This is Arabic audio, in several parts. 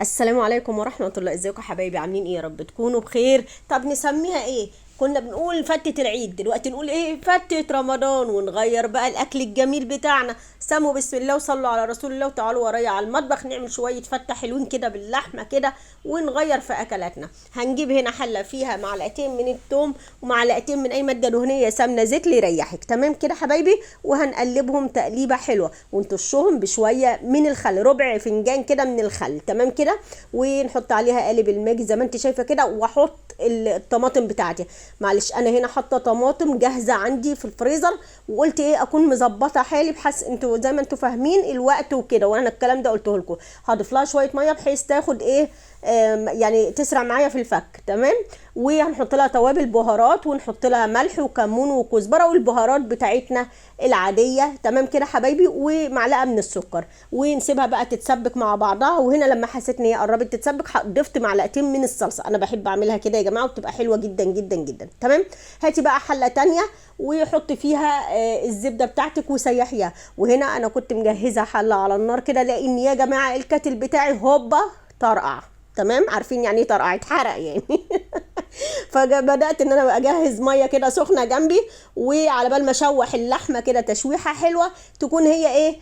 السلام عليكم ورحمة الله. ازيكم يا حبايبي؟ عاملين ايه؟ يا رب تكونوا بخير. طب نسميها ايه؟ كنا بنقول فتة العيد، دلوقتي نقول ايه؟ فتة رمضان. ونغير بقى الاكل الجميل بتاعنا. سموا بسم الله وصلوا على رسول الله وتعالوا ورايا على المطبخ نعمل شوية فتة حلوين كده باللحمة كده ونغير في اكلاتنا. هنجيب هنا حلة فيها معلقتين من الثوم ومعلقتين من اي مادة دهنية، سمنة، زيت اللي يريحك. تمام كده حبايبي؟ وهنقلبهم تقليبة حلوة ونطشهم بشوية من الخل، ربع فنجان كده من الخل. تمام كده؟ ونحط عليها قالب الماجي زي ما انت شايفه كده، واحط الطماطم بتاعتي. معلش انا هنا حاطه طماطم جاهزه عندي في الفريزر، وقلت ايه اكون مظبطه حالي بحس انتوا زي ما انتوا فاهمين الوقت وكده، وانا الكلام ده قلته لكم. هضيف لها شويه ميه بحيث تاخد ايه، يعني تسرع معايا في الفك. تمام. وهنحط لها توابل بهارات، ونحط لها ملح وكمون وكزبره والبهارات بتاعتنا العاديه. تمام كده حبايبي؟ ومعلقه من السكر، ونسيبها بقى تتسبك مع بعضها. وهنا لما حسيت ان هي قربت تتسبك ضفت معلقتين من الصلصه. انا بحب اعملها كده يا جماعه وبتبقى حلوه جدا جدا جدا. تمام. هاتي بقى حله تانية وحطي فيها الزبده بتاعتك وسيحيها. وهنا انا كنت مجهزه حله على النار كده، لان يا جماعه الكاتل بتاعي هوبا طرقع. تمام؟ عارفين يعني ايه طرقع؟ اتحرق يعني. فبدات ان انا اجهز ميه كده سخنه جنبي، وعلى بال ما اشوح اللحمه كده تشويحه حلوه تكون هي ايه،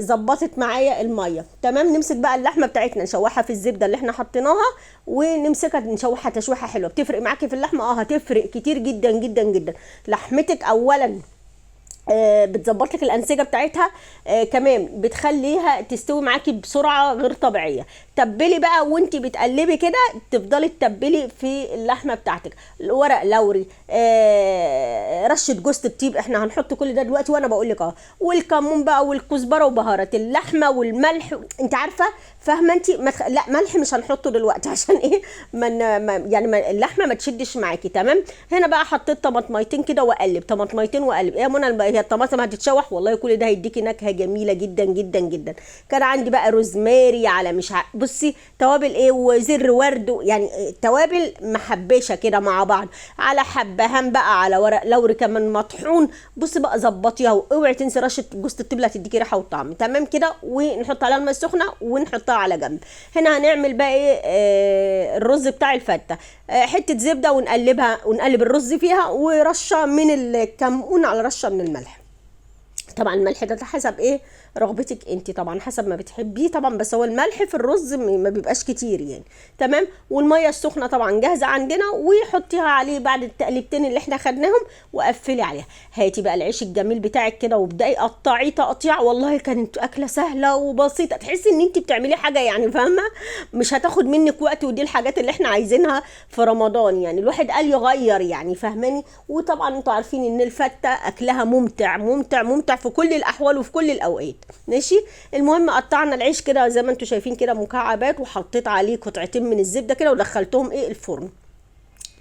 ظبطت معايا الميه. تمام. نمسك بقى اللحمه بتاعتنا نشوحها في الزبده اللي احنا حطيناها، ونمسكها نشوحها تشويحه حلوه. بتفرق معاكي في اللحمه؟ هتفرق كتير جدا جدا جدا. لحمتك اولا بتظبط لك الانسجه بتاعتها، كمان بتخليها تستوي معاكي بسرعه غير طبيعيه. تبلي بقى وانتي بتقلبي كده، تفضلي تتبلي في اللحمه بتاعتك. ورق لوري، رشه جوز الطيب، احنا هنحط كل ده دلوقتي وانا بقول لك والكمون بقى والكزبره وبهارات اللحمه والملح. انت عارفه فاهمه انت؟ لا ملح مش هنحطه دلوقتي عشان ايه، اللحمه ما تشدش معاكي. تمام. هنا بقى حطيت طماطميتين كده واقلب، طماطميتين واقلب. ايه يا منى هي الطماطم هتتشوح؟ والله كل ده هيديكي نكهه جميله جدا جدا جدا. كان عندي بقى روزماري على بصي توابل ايه وزر ورد، يعني توابل محبشه كده مع بعض، على حبهان بقى، على ورق لوري كمان مطحون. بصي بقى ظبطيها، واوعي تنسي رشه جوز الطيب هتديكي ريحه وطعم. تمام كده؟ ونحط عليها الميه السخنه ونحطها على جنب. هنا هنعمل بقى ايه، الرز بتاع الفته. حته زبده ونقلبها، ونقلب الرز فيها، ورشه من الكمون على رشه من الملح. طبعا الملح ده حسب ايه رغبتك انت، طبعا حسب ما بتحبيه طبعا، بس هو الملح في الرز ما بيبقاش كتير يعني. تمام. والميه السخنه طبعا جاهزه عندنا، وحطيها عليه بعد التقليبتين اللي احنا خدناهم، وقفلي عليها. هاتي بقى العيش الجميل بتاعك كده وابداي قطعيه تقطيع. والله كانت اكله سهله وبسيطه، تحسي ان انت بتعملي حاجه يعني فاهمه، مش هتاخد منك وقت. ودي الحاجات اللي احنا عايزينها في رمضان، يعني الواحد قال يغير يعني فاهماني. وطبعا انتوا عارفين ان الفته اكلها ممتع ممتع ممتع في كل الاحوال وفي كل الاوقات. ماشي. المهم قطعنا العيش كده زي ما انتم شايفين كده مكعبات، وحطيت عليه قطعتين من الزبده كده، ودخلتهم ايه الفرن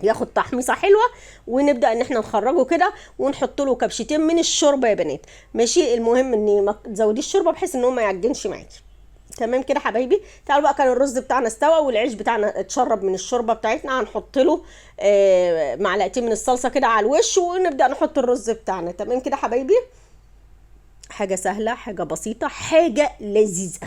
ياخد تحميصه حلوه. ونبدا ان احنا نخرجه كده، ونحط له كبشتين من الشوربه يا بنات. ماشي. المهم ان ما تزوديش الشوربه بحيث ان هو ما يعجنش معاكي. تمام كده حبايبي؟ تعالوا بقى، كان الرز بتاعنا استوى والعيش بتاعنا اتشرب من الشوربه بتاعتنا. هنحط له معلقتين من الصلصه كده على الوش، ونبدا نحط الرز بتاعنا. تمام كده حبايبي؟ حاجة سهلة، حاجة بسيطة، حاجة لذيذة.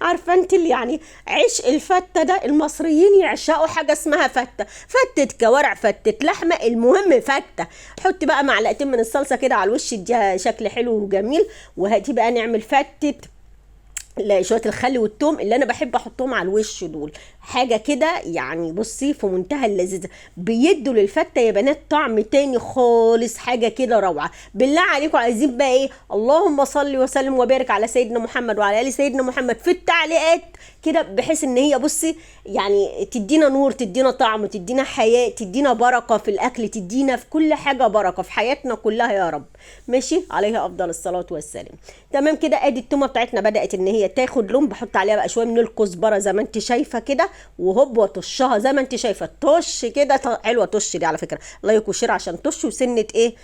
عارفة انت اللي يعني عيش الفتة ده، المصريين يعشقوا حاجة اسمها فتة، فتة كوارع، فتة لحمة، المهم فتة. حطي بقى معلقتين من الصلصة كده على الوش، اديها شكل حلو وجميل. وهاتي بقى نعمل فتة شويه الخل والثوم اللي انا بحب احطهم على الوش دول، حاجه كده يعني بصي في منتهى اللذيذه، بيدوا للفته يا بنات طعم تاني خالص، حاجه كده روعه. بالله عليكم عايزين بقى ايه؟ اللهم صل وسلم وبارك على سيدنا محمد وعلى ال سيدنا محمد في التعليقات كده، بحيث ان هي بصي يعني تدينا نور، تدينا طعم، تدينا حياه، تدينا بركه في الاكل، تدينا في كل حاجه بركه في حياتنا كلها يا رب. ماشي. عليها افضل الصلاه والسلام. تمام كده؟ ادي التومه بتاعتنا بدات ان هي تاخد لون، بحط عليها بقى شويه من الكزبره زي ما انت شايفه كده، وهوب وطشها زي ما انت شايفه، طش كده. حلوه طش دي على فكره، الله يكشر عشان طش، وسنه ايه،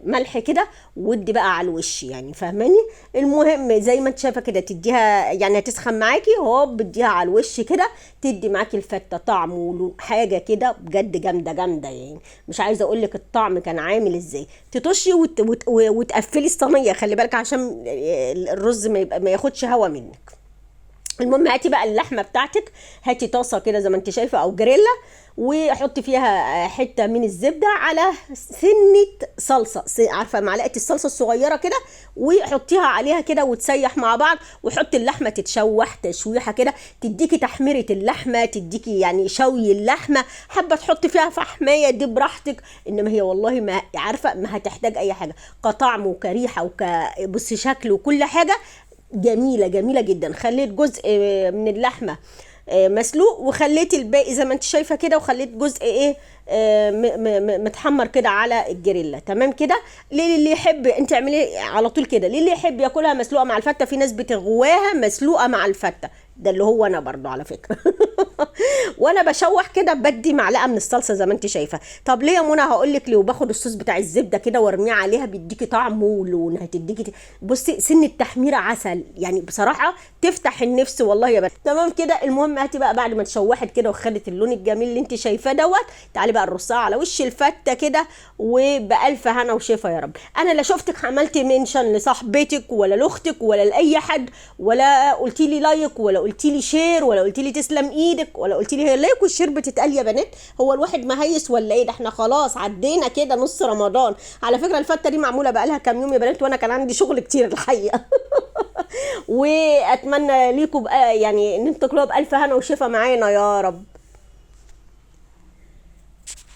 ملح كده، ودي بقى على الوش يعني فاهماني. المهم زي ما انت شايفه كده تديها يعني هتسخن معاكي، هوب اديها على الوش كده، تدي معاكي الفته طعم ولون، حاجه كده بجد جامده جامده يعني. مش عايزه اقول لك الطعم كان عامل ازاي. تطشي وتقفلي الصينيه، خلي بالك عشان الرز ما ياخدش هوا منك. المهم هاتي بقى اللحمه بتاعتك، هاتي طاسه كده زي ما انت شايفه او جريلا، وحطي فيها حته من الزبده على سنه صلصه، عارفه معلقه الصلصه الصغيره كده، وحطيها عليها كده وتسيح مع بعض، وحطي اللحمه تتشوح تشويحه كده، تديكي تحميره اللحمه، تديكي يعني شوي اللحمه. حابه تحطي فيها فحميه دي براحتك، انما هي والله ما عارفه ما هتحتاج اي حاجه كطعم وكريحه بصي شكل وكل حاجه. جميله جميله جدا. خليت جزء من اللحمه مسلوق، وخليت الباقي زي ما انت شايفه كده، وخليت جزء ايه متحمر كده على الجريلا. تمام كده. ليه اللي يحب انت اعملي على طول كده، ليه اللي يحب ياكلها مسلوقه مع الفته، في ناس بتغواها مسلوقه مع الفته، ده اللي هو انا برضو على فكره. وانا بشوح كده بدي معلقه من الصلصه زي ما انت شايفه. طب ليه يا منى؟ هقول لك ليه. وباخد الصوص بتاع الزبده كده وارميه عليها، بيديكي طعم ولون، هتديكي بصي سن التحميره عسل يعني بصراحه، تفتح النفس والله يا بنت. تمام كده. المهم هاتي بقى بعد ما تشوحت كده وخدت اللون الجميل اللي انت شايفاه دوت، تعالي بقى نرصها على وش الفته كده، وبالف هنا وشفا يا رب. انا لا شفتك عملتي منشن لصاحبتك ولا لاختك ولا لاي حد، ولا قلتي لي لايك، ولا قلتي لي شير، ولا قلتي لي تسلم ايدك، ولا قلتي لي هي لايك والشير بتتقال يا بنات؟ هو الواحد مهيس ولا ايه؟ ده احنا خلاص عدينا كده نص رمضان. على فكره الفته دي معموله بقى لها كام يوم يا بنات، وانا كان عندي شغل كتير الحقيقه. واتمنى ليكم بقى يعني ان انتوا تاكلوها بالف هنا وشفا معانا يا رب.